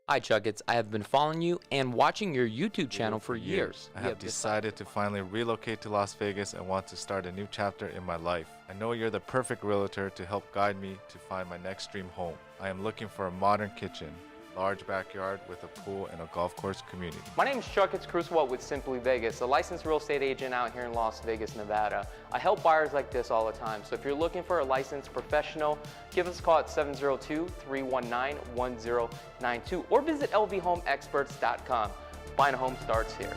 Hi Chakits, I have been following you and watching your YouTube channel for years. I have decided to finally relocate to Las Vegas and want to start a new chapter in my life. I know you're the perfect realtor to help guide me to find my next dream home. I am looking for a modern kitchen, large backyard with a pool and a golf course community. My name is Chakits Krulsawat with Simply Vegas, a licensed real estate agent out here in Las Vegas, Nevada. I help buyers like this all the time, so if you're looking for a licensed professional, give us a call at 702-319-1092 or visit lvhomeexperts.com. Buying a home starts here.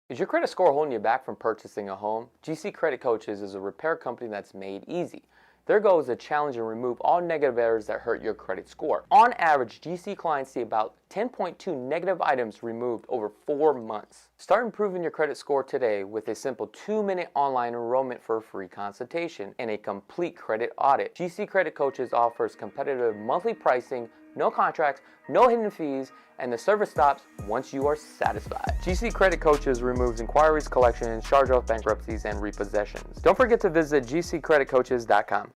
Is your credit score holding you back from purchasing a home? GC Credit Coaches is a repair company that's made easy. Their goal is to challenge and remove all negative errors that hurt your credit score. On average, GC clients see about 10.2 negative items removed over 4 months. Start improving your credit score today with a simple 2-minute online enrollment for a free consultation and a complete credit audit. GC Credit Coaches offers competitive monthly pricing, no contracts, no hidden fees, and the service stops once you are satisfied. GC Credit Coaches removes inquiries, collections, charge-off bankruptcies, and repossessions. Don't forget to visit gccreditcoaches.com.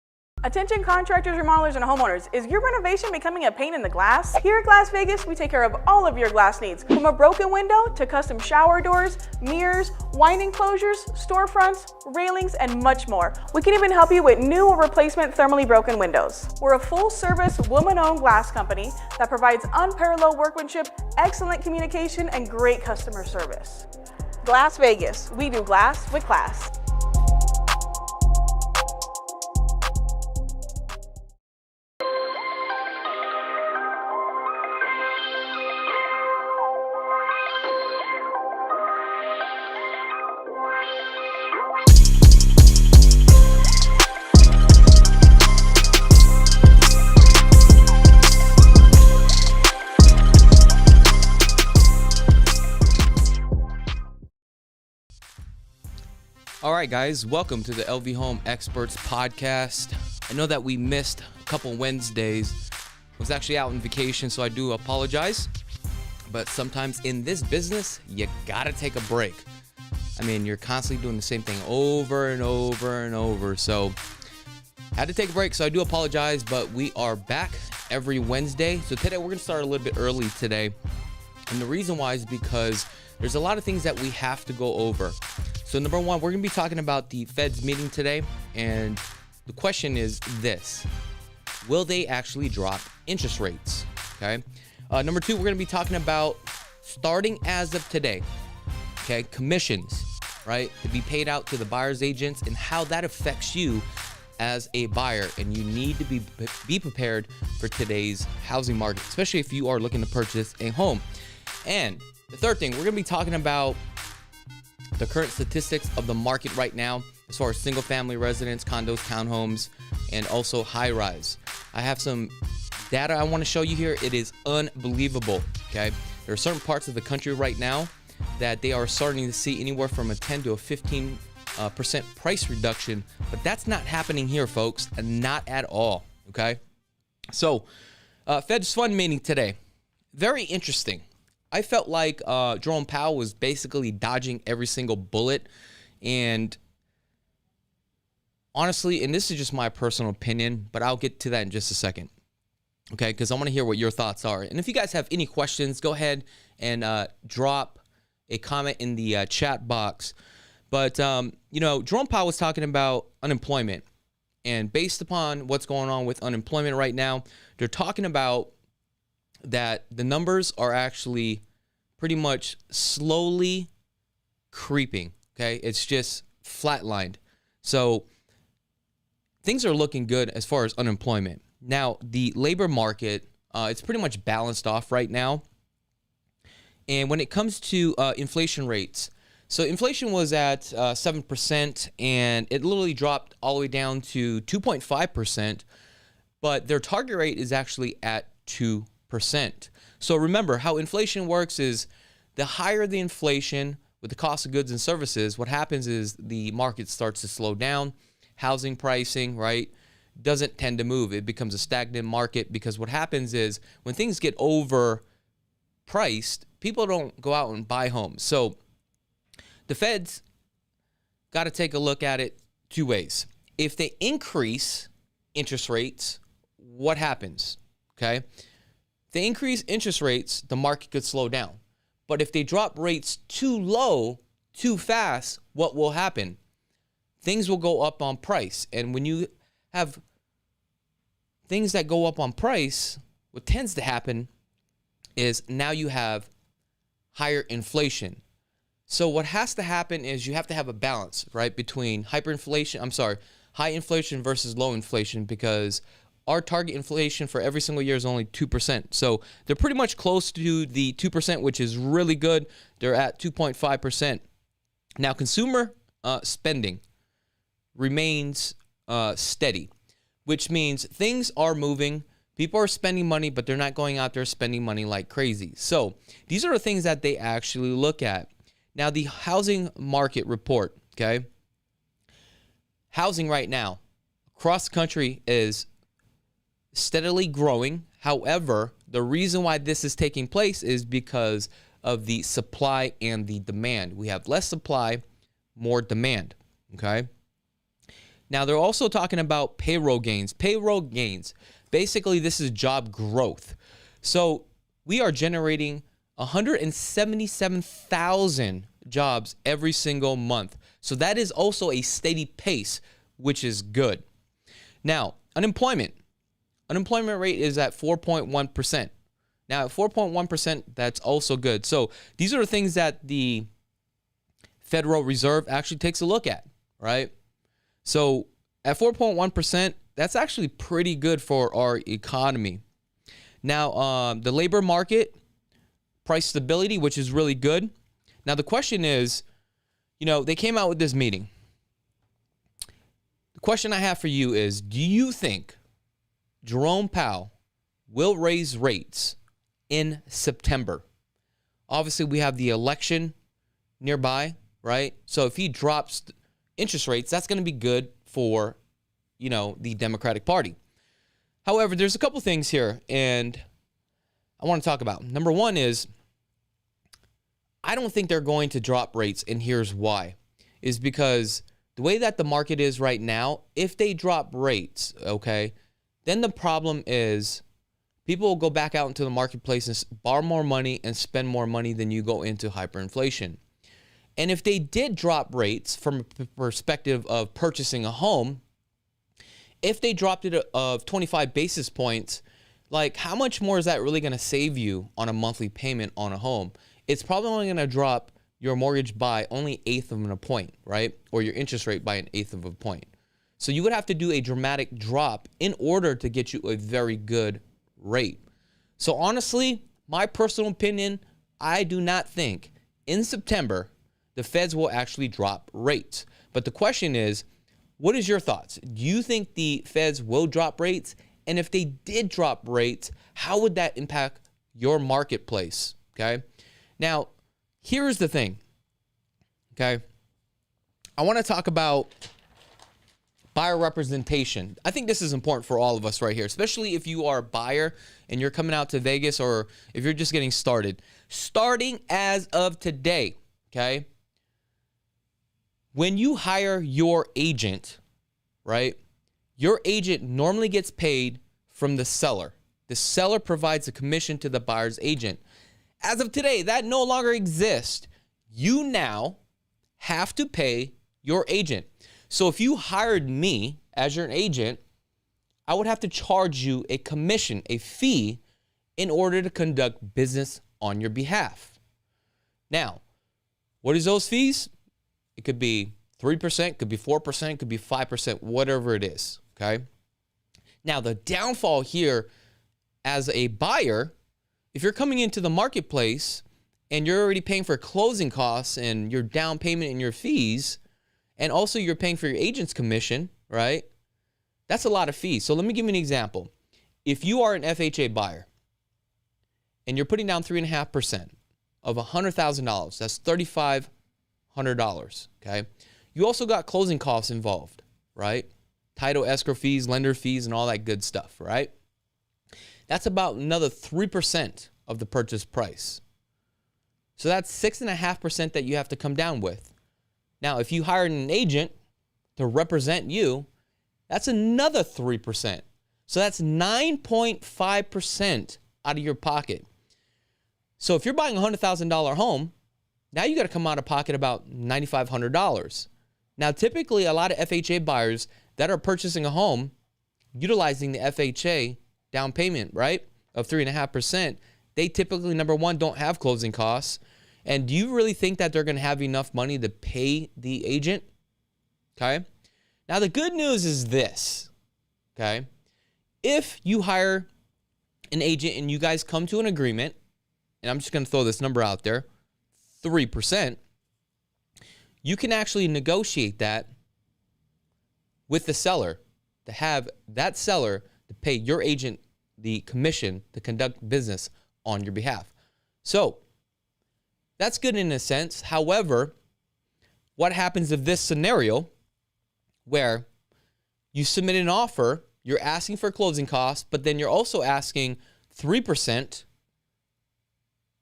Attention contractors, remodelers, and homeowners. Is your renovation becoming a pain in the glass? Here at Glass Vegas, we take care of all of your glass needs, from a broken window to custom shower doors, mirrors, wine enclosures, storefronts, railings, and much more. We can even help you with new or replacement thermally broken windows. We're a full-service, woman-owned glass company that provides unparalleled workmanship, excellent communication, and great customer service. Glass Vegas. We do glass with class. All right, guys, welcome to the LV Home Experts podcast. I know that we missed a couple Wednesdays. I was actually out on vacation, so I do apologize. But sometimes in this business, you gotta take a break. I mean, you're constantly doing the same thing over and over and over. So had to take a break, so I do apologize, but we are back every Wednesday. So today we're gonna start a little bit early today. And the reason why is because there's a lot of things that we have to go over. So number one, we're going to be talking about the Fed's meeting today. And the question is this: will they actually drop interest rates? Okay. Number two, we're going to be talking about starting as of today. Okay. Commissions, right? To be paid out to the buyer's agents and how that affects you as a buyer. And you need to be prepared for today's housing market, especially if you are looking to purchase a home. And the third thing, we're going to be talking about the current statistics of the market right now as far as single family residents, condos, townhomes, and also high rise. I have some data I want to show you here. It is unbelievable. Okay. There are certain parts of the country right now that they are starting to see anywhere from a 10 to a 15% price reduction, but that's not happening here, folks, and not at all. Okay. So Fed's fund meeting today, very interesting. I felt like Jerome Powell was basically dodging every single bullet. And honestly, and this is just my personal opinion, but I'll get to that in just a second. Okay, because I want to hear what your thoughts are. And if you guys have any questions, go ahead and drop a comment in the chat box. But, Jerome Powell was talking about unemployment. And based upon what's going on with unemployment right now, they're talking about that the numbers are actually pretty much slowly creeping. Okay, it's just flatlined. So things are looking good as far as unemployment. Now, the labor market, it's pretty much balanced off right now. And when it comes to inflation rates, so inflation was at 7%, and it literally dropped all the way down to 2.5%, but their target rate is actually at 2%. So remember, how inflation works is the higher the inflation with the cost of goods and services, what happens is the market starts to slow down. Housing pricing, right, doesn't tend to move. It becomes a stagnant market because what happens is when things get overpriced, people don't go out and buy homes. So the Fed's got to take a look at it two ways. If they increase interest rates, what happens, okay? If they increase interest rates, the market could slow down. But if they drop rates too low, too fast, what will happen? Things will go up on price. And when you have things that go up on price, what tends to happen is now you have higher inflation. So what has to happen is you have to have a balance, right, between high inflation versus low inflation, because our target inflation for every single year is only 2%. So they're pretty much close to the 2%, which is really good. They're at 2.5%. Now, consumer spending remains steady, which means things are moving. People are spending money, but they're not going out there spending money like crazy. So these are the things that they actually look at. Now, the housing market report, okay? Housing right now across the country is steadily growing. However, the reason why this is taking place is because of the supply and the demand. We have less supply, more demand, okay? Now, they're also talking about payroll gains. Payroll gains, basically, this is job growth. So we are generating 177,000 jobs every single month. So that is also a steady pace, which is good. Now, unemployment rate is at 4.1%. Now, at 4.1%, that's also good. So these are the things that the Federal Reserve actually takes a look at, right? So at 4.1%, that's actually pretty good for our economy. Now, the labor market, price stability, which is really good. Now, the question is, they came out with this meeting. The question I have for you is, do you think Jerome Powell will raise rates in September? Obviously, we have the election nearby, right? So if he drops interest rates, that's going to be good for, the Democratic Party. However, there's a couple things here, and I want to talk about. Number one is, I don't think they're going to drop rates, and here's why. Is because the way that the market is right now, if they drop rates, okay, then the problem is people will go back out into the marketplace and borrow more money and spend more money than you go into hyperinflation. And if they did drop rates from a perspective of purchasing a home, if they dropped it of 25 basis points, like how much more is that really going to save you on a monthly payment on a home? It's probably only going to drop your mortgage by only 1/8 of a point, right? Or your interest rate by 1/8 of a point. So you would have to do a dramatic drop in order to get you a very good rate. So honestly, my personal opinion, I do not think in September the Feds will actually drop rates. But the question is, what is your thoughts? Do you think the Feds will drop rates? And if they did drop rates, how would that impact your marketplace? Okay. Now, here's the thing. Okay. I want to talk about buyer representation. I think this is important for all of us right here, especially if you are a buyer and you're coming out to Vegas, or if you're just getting started. Starting as of today, okay? When you hire your agent, right, your agent normally gets paid from the seller. The seller provides a commission to the buyer's agent. As of today, that no longer exists. You now have to pay your agent. So if you hired me as your agent, I would have to charge you a commission, a fee, in order to conduct business on your behalf. Now, what is those fees? It could be 3%, could be 4%, could be 5%, whatever it is, okay? Now, the downfall here as a buyer, if you're coming into the marketplace and you're already paying for closing costs and your down payment and your fees, and also you're paying for your agent's commission, right? That's a lot of fees. So let me give you an example. If you are an FHA buyer and you're putting down 3.5% of $100,000, that's $3,500, okay? You also got closing costs involved, right? Title, escrow fees, lender fees, and all that good stuff, right? That's about another 3% of the purchase price. So that's 6.5% that you have to come down with. Now, if you hired an agent to represent you, that's another 3%. So that's 9.5% out of your pocket. So if you're buying a $100,000 home, now you got to come out of pocket about $9,500. Now, typically, a lot of FHA buyers that are purchasing a home utilizing the FHA down payment, right, of 3.5%, they typically, number one, don't have closing costs. And do you really think that they're going to have enough money to pay the agent? Okay. Now, the good news is this, okay? If you hire an agent and you guys come to an agreement, and I'm just going to throw this number out there, 3%, you can actually negotiate that with the seller to have that seller to pay your agent the commission to conduct business on your behalf. So that's good in a sense. However, what happens if this scenario where you submit an offer, you're asking for closing costs, but then you're also asking 3%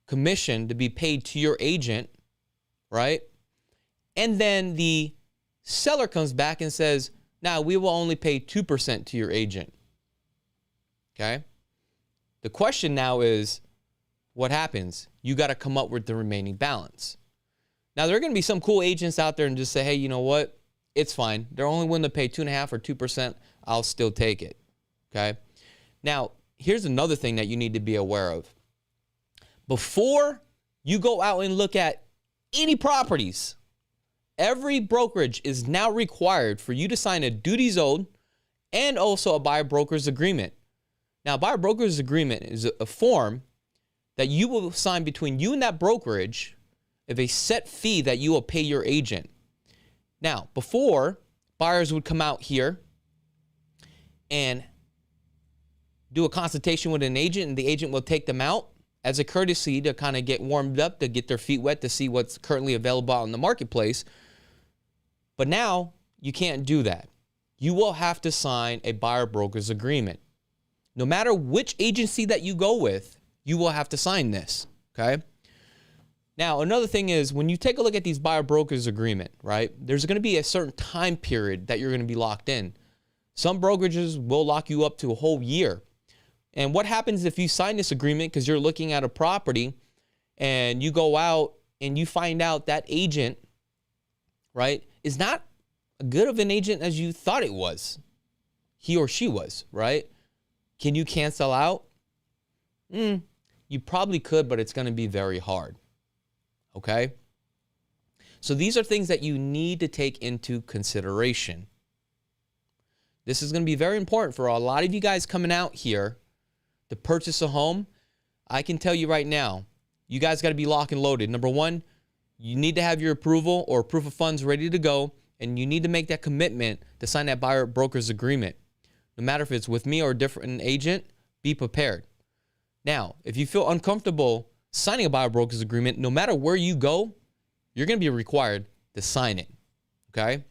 commission to be paid to your agent, right? And then the seller comes back and says, now we will only pay 2% to your agent. Okay? The question now is, what happens? You got to come up with the remaining balance. Now, there are going to be some cool agents out there and just say, hey, you know what? It's fine. They're only willing to pay 2.5% or 2%. I'll still take it. Okay? Now, here's another thing that you need to be aware of. Before you go out and look at any properties, every brokerage is now required for you to sign a duties owed and also a buyer broker's agreement. Now, buyer broker's agreement is a form that you will sign between you and that brokerage of a set fee that you will pay your agent. Now, before, buyers would come out here and do a consultation with an agent, and the agent will take them out as a courtesy to kind of get warmed up, to get their feet wet, to see what's currently available out in the marketplace. But now you can't do that. You will have to sign a buyer broker's agreement. No matter which agency that you go with, you will have to sign this, okay? Now, another thing is when you take a look at these buyer brokers agreement, right, there's going to be a certain time period that you're going to be locked in. Some brokerages will lock you up to a whole year. And what happens if you sign this agreement because you're looking at a property and you go out and you find out that agent, right, is not as good of an agent as you thought it was, he or she was, right? Can you cancel out? You probably could, but it's going to be very hard. Okay? So these are things that you need to take into consideration. This is going to be very important for a lot of you guys coming out here to purchase a home. I can tell you right now, you guys got to be locked and loaded. Number one, you need to have your approval or proof of funds ready to go, and you need to make that commitment to sign that buyer broker's agreement. No matter if it's with me or a different agent, be prepared. Now, if you feel uncomfortable signing a buyer broker's agreement, no matter where you go, you're going to be required to sign it, okay?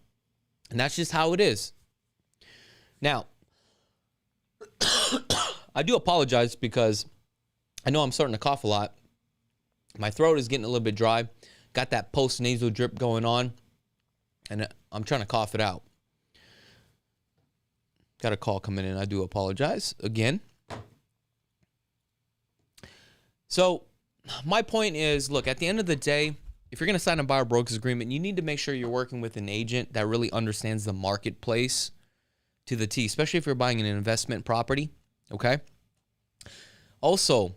And that's just how it is. Now, I do apologize because I know I'm starting to cough a lot. My throat is getting a little bit dry. Got that post-nasal drip going on, and I'm trying to cough it out. Got a call coming in. I do apologize again. So my point is, look, at the end of the day, if you're going to sign a buyer broker's agreement, you need to make sure you're working with an agent that really understands the marketplace to the T, especially if you're buying an investment property, okay? Also,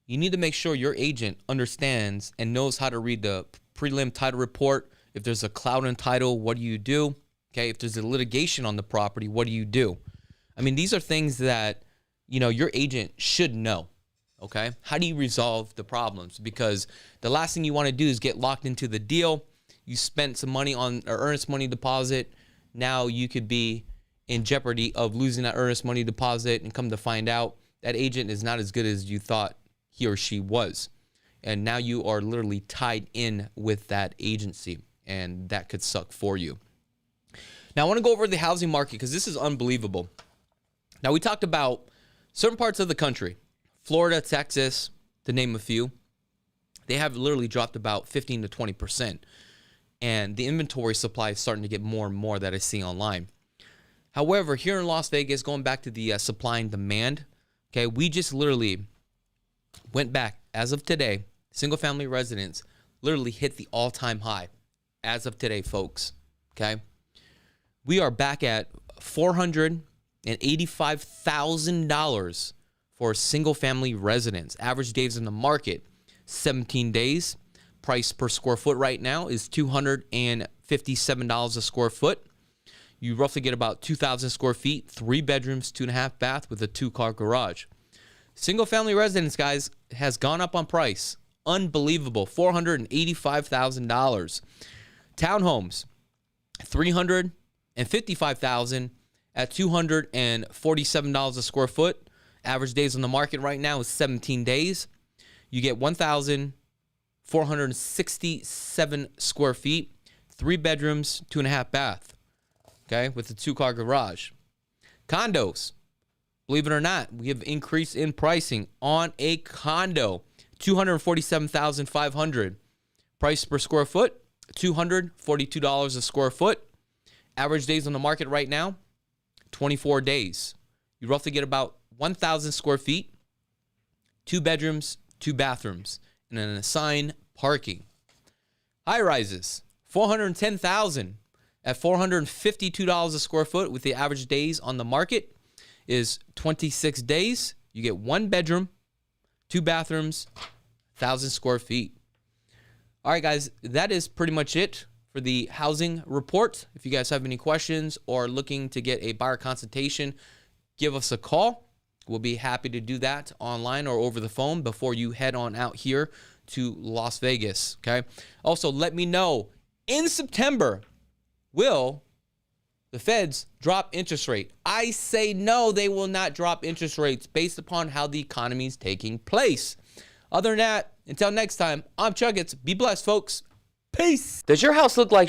you need to make sure your agent understands and knows how to read the prelim title report. If there's a cloud in title, what do you do? Okay, if there's a litigation on the property, what do you do? I mean, these are things that, you know, your agent should know, okay? How do you resolve the problems? Because the last thing you want to do is get locked into the deal. You spent some money on an earnest money deposit. Now you could be in jeopardy of losing that earnest money deposit, and come to find out that agent is not as good as you thought he or she was. And now you are literally tied in with that agency, and that could suck for you. Now, I want to go over the housing market because this is unbelievable. Now, we talked about certain parts of the country, Florida, Texas, to name a few. They have literally dropped about 15 to 20%. And the inventory supply is starting to get more and more that I see online. However, here in Las Vegas, going back to the supply and demand, okay, we just literally went back as of today. Single family residents literally hit the all-time high as of today, folks. Okay, we are back at $485,000 for a single family residence. Average days in the market, 17 days. Price per square foot right now is $257 a square foot. You roughly get about 2,000 square feet, 3 bedrooms, 2.5 bath with a 2-car garage. Single family residence, guys, has gone up on price. Unbelievable, $485,000. Townhomes, $355,000 at $247 a square foot. Average days on the market right now is 17 days. You get 1,467 square feet, 3 bedrooms, 2.5 bath, okay, with a 2-car garage. Condos, believe it or not, we have increased in pricing on a condo, $247,500. Price per square foot, $242 a square foot. Average days on the market right now, 24 days. You roughly get about 1,000 square feet, 2 bedrooms, 2 bathrooms, and an assigned parking. High rises, $410,000 at $452 a square foot, with the average days on the market is 26 days. You get 1 bedroom, 2 bathrooms, 1,000 square feet. All right, guys, that is pretty much it for the housing report. If you guys have any questions or looking to get a buyer consultation, give us a call. We'll be happy to do that online or over the phone before you head on out here to Las Vegas, okay? Also, let me know, in September, will the feds drop interest rate? I say no, they will not drop interest rates based upon how the economy is taking place. Other than that, until next time, I'm Chakits. Be blessed, folks. Peace. Does your house look like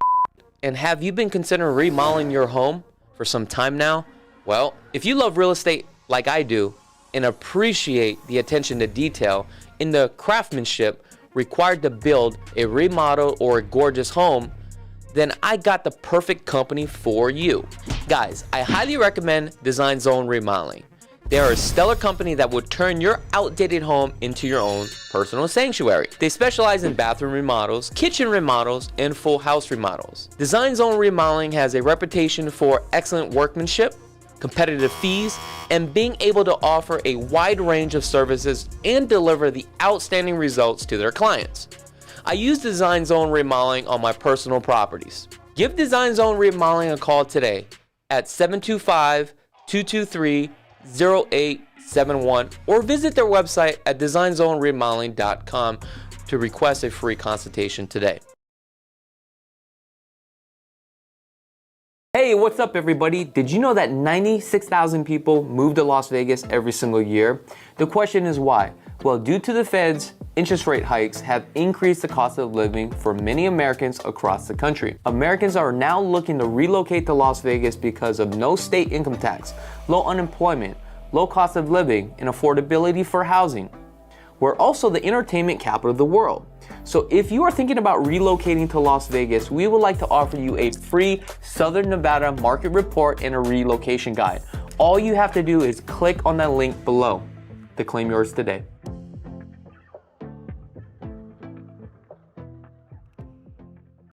and have you been considering remodeling your home for some time now? Well, if you love real estate like I do and appreciate the attention to detail in the craftsmanship required to build a remodel or a gorgeous home, then I got the perfect company for you. Guys, I highly recommend Design Zone Remodeling. They are a stellar company that will turn your outdated home into your own personal sanctuary. They specialize in bathroom remodels, kitchen remodels, and full house remodels. Design Zone Remodeling has a reputation for excellent workmanship, competitive fees, and being able to offer a wide range of services and deliver the outstanding results to their clients. I use Design Zone Remodeling on my personal properties. Give Design Zone Remodeling a call today at 725-223-0871 or visit their website at designzoneremodeling.com to request a free consultation today. Hey, what's up everybody? Did you know that 96,000 people move to Las Vegas every single year? The question is why? Well, due to the Fed's interest rate hikes have increased the cost of living for many Americans across the country. Americans are now looking to relocate to Las Vegas because of no state income tax, low unemployment, low cost of living, and affordability for housing. We're also the entertainment capital of the world. So if you are thinking about relocating to Las Vegas, we would like to offer you a free Southern Nevada market report and a relocation guide. All you have to do is click on that link below to claim yours today.